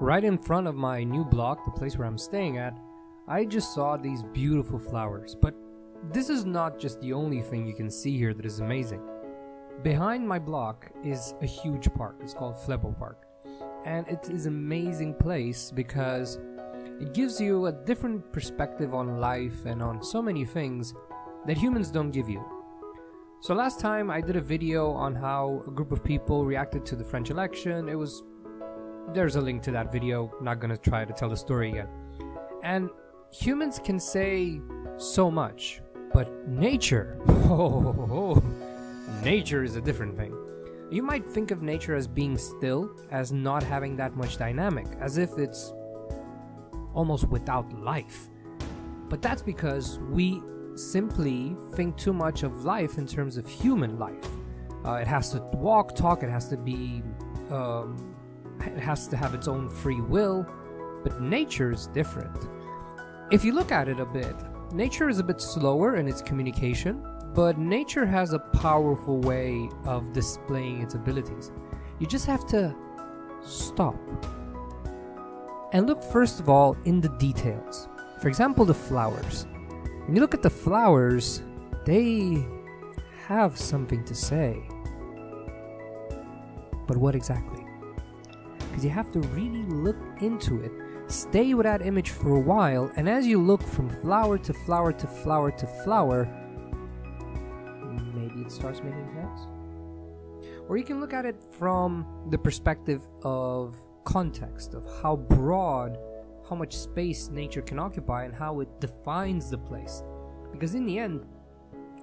Right in front of my new block, the place where I'm staying at, I just saw these beautiful flowers. But this is not just the only thing you can see here that is amazing. Behind my block is a huge park. It's called Flebo Park. And it is an amazing place because it gives you a different perspective on life and on so many things that humans don't give you. So last time I did a video on how a group of people reacted to the French election. There's a link to that video. I'm not gonna try to tell the story again. And humans can say so much, but nature, nature is a different thing. You might think of nature as being still, as not having that much dynamic, as if it's almost without life. But that's because we simply think too much of life in terms of human life. It has to walk, talk, it has to be, it has to have its own free will, but nature is different. If you look at it a bit, nature is a bit slower in its communication, but nature has a powerful way of displaying its abilities. You just have to stop and look first of all in the details. For example, the flowers. When you look at the flowers, they have something to say. But what exactly? Because you have to really look into it. Stay with that image for a while, and as you look from flower to flower to flower to flower, maybe it starts making sense. Or you can look at it from the perspective of context, of how broad, how much space nature can occupy and how it defines the place. Because in the end,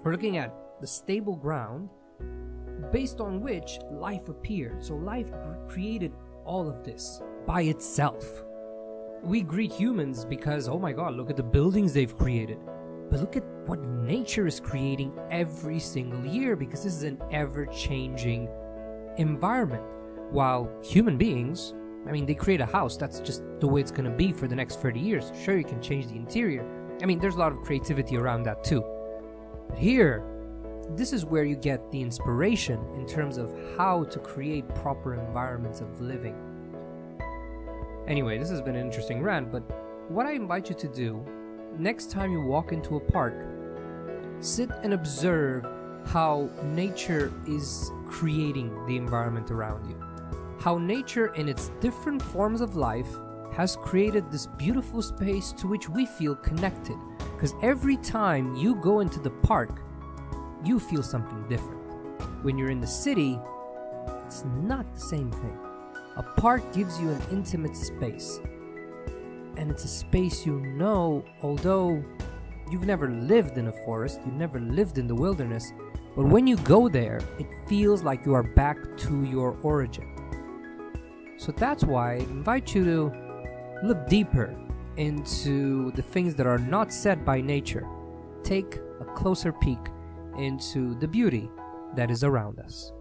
we're looking at the stable ground based on which life appeared. So life created all of this by itself. We greet humans because, oh my god, look at the buildings they've created. But look at what nature is creating every single year, because this is an ever-changing environment. While human beings, they create a house, that's just the way it's going to be for the next 30 years. Sure, you can change the interior. There's a lot of creativity around that too. But here, this is where you get the inspiration in terms of how to create proper environments of living. Anyway, this has been an interesting rant, but what I invite you to do, next time you walk into a park, sit and observe how nature is creating the environment around you. How nature in its different forms of life has created this beautiful space to which we feel connected. Because every time you go into the park, you feel something different. When you're in the city, it's not the same thing. A park gives you an intimate space. And it's a space although you've never lived in a forest, you've never lived in the wilderness, but when you go there, it feels like you are back to your origin. So that's why I invite you to look deeper into the things that are not said by nature. Take a closer peek into the beauty that is around us.